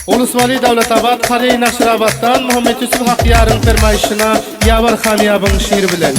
Ulusvali Davlatobod Qariy Nashrabaddan Muhammad Yusuf Haqyarın fermayişina Yavar Xamiyabın şiiri bilen.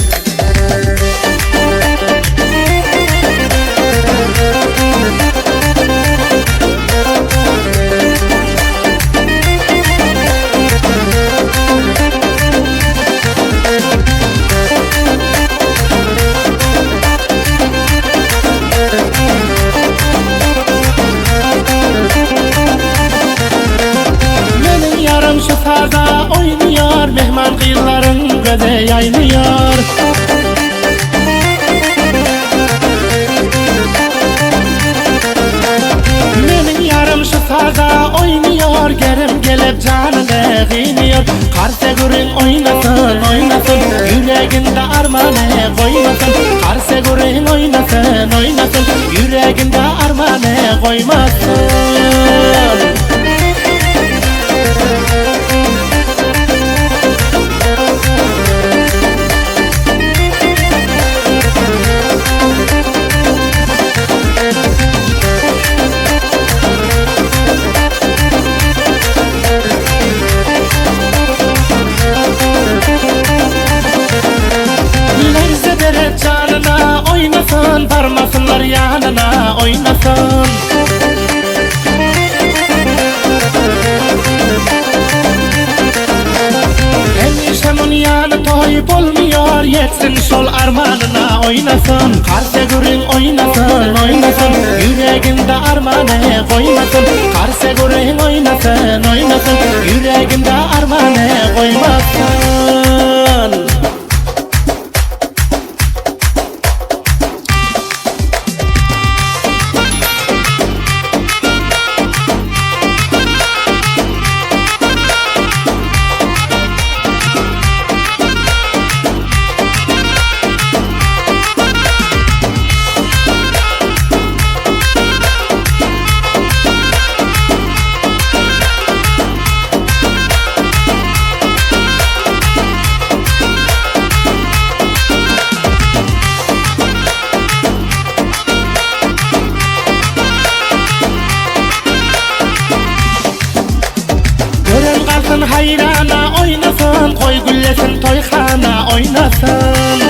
Şafada oynuyor, mehman kıyıların göze yaynıyor. Benim yarım şafada oynuyor, gerim gelip canını giyiniyor. Karsegurin oynasın, oynasın, yüreğinde armanı koymasın. Karsegurin oynasın, oynasın, yüreğinde armanı koymasın. Canına oynasın, varmasınlar yanına oynasın. Enişemin yanı toyup olmuyor, yetsin şol armanına oynasın. Karsegurin oynasın, oynasın, yüreğinde armanı koymasın. Karsegurin oynasın, oynasın, yüreğinde armanı koymasın. Hayrana oynasın, koy güllesin, toyxana oynasın.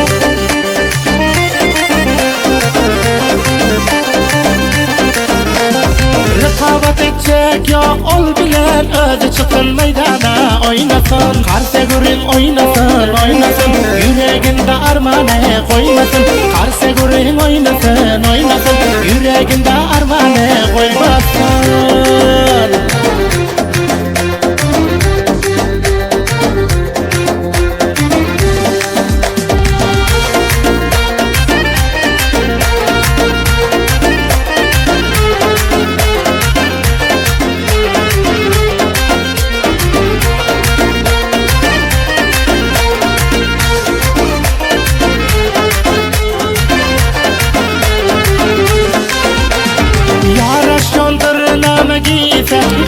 Rıkabat edecek yok ol bilen, özü çıksın meydana oynasın. Karsegurin oynasın, oynasın, yüreğinde armanı koymasın. Karsegurin oynasın, oynasın, yüreğinde armanı koymasın.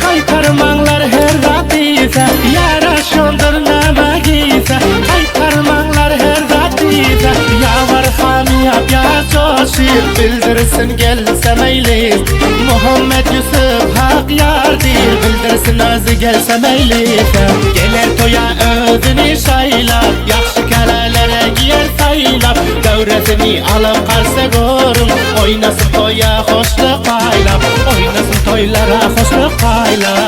Kaytarmanglar her ratıysa, yaraş yondur nama giyse. Kaytarmanglar her ratıysa, Yavar Xamiyab ya coşir. Bildirsin gelse meyli, Muhammed Yusuf Haqyar dir. Bildirsin özü gelse meyli, gelir toya özünü şaylap. Yaxşı kalalere giyer saylap, devresini alıp Karsegurin oynasın toya hoşluk paylap. Oynasın toylara hoşluk paylap.